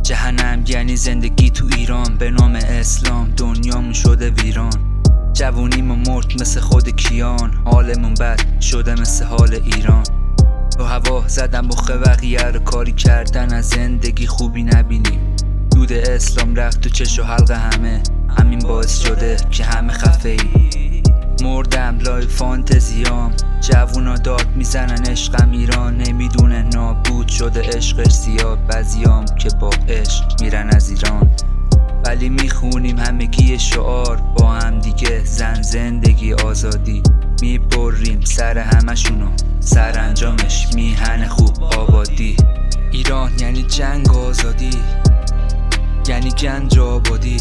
جهنم یعنی زندگی تو ایران به نام اسلام، دنیامون شده ویران. جوونیمو مرد مثل خود کیان، حالمون بد شده مثل حال ایران. تو هوا زدم بخه بقیه رو، کاری کردن از زندگی خوبی نبینیم. دود اسلام رفت تو چش و حلق همه، همین باعث شده که همه خفه ای. مردم لای فانتزیام، جوونا داد میزنن عشقم ایران. نمیدونه نابود شده عشقش زیاد، بعضیام که با عشق میرن از ایران. ولی میخونیم همگی شعار با هم دیگه، زن زندگی آزادی. میبریم سر همشونو، سرانجامش میهن خوب آبادی. ایران یعنی جنگ آزادی، یعنی گنج آبادی،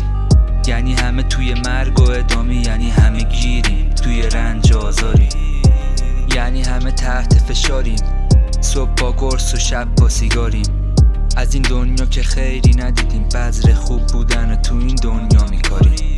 یعنی همه توی مرگ و ادامی، یعنی همه گیریم توی رنج آزاری، یعنی همه تحت فشاریم، صبح با گرس و شب با سیگاریم. از این دنیا که خیری ندیدیم، بذر خوب بودن تو این دنیا میکاریم.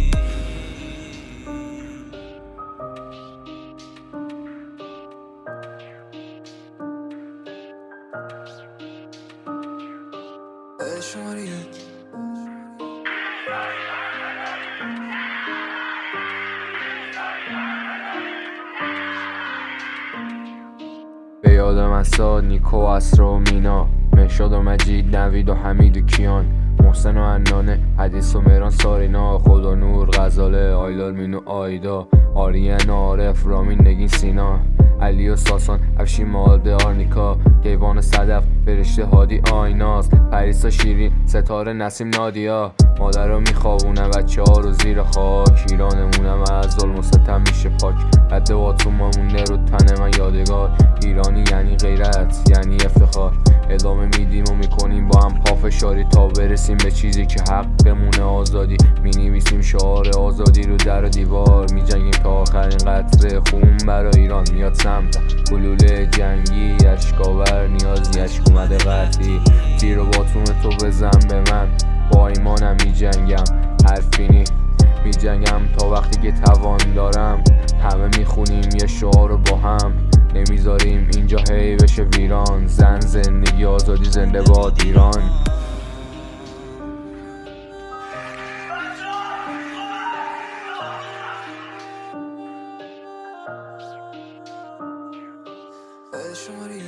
به یادم اساد، نیکو، اسرا و مینا، مهشاد و مجید، نوید و حمید و کیان، محسن و عنانه، حدیث و مهران، سارینا، خدا نور، غزاله، آیلال، مینو، آیدا، آریان، عارف، رامین، نگین، سینا، علی و ساسان، افشین، مالده، آرنیکا، کیوان، صدف، فرشته، هادی، آیناس، پریسا، شیرین، ستاره، نسیم، نادیا. مادر رو میخوابونم، بچه ها رو زیر خاک، ایرانمونم از ظلم و ستم میشه پاک. قد باتوممونه رو تن من یادگار، ایرانی یعنی غیرت، یعنی افتخار. ادامه میدیم و میکنیم با هم پافشاری تا برسیم به چیزی که حق بمونه، آزادی. مینویسیم شعار آزادی رو در و دیوار، میجنگیم تا آخرین قطره خون برای ایران میاد سمت. گلوله جنگی اشکاور، نیازی اشک اومده قطعی. تیر و باتوم تو بزن به من، با ایمانم میجنگم، حرفینی میجنگم تا وقتی که توان دارم. همه میخونیم یه شعار رو با هم، نمیذاریم اینجا هی بشه ویران. زن زندگی آزادی، زنده باد ایران. شماری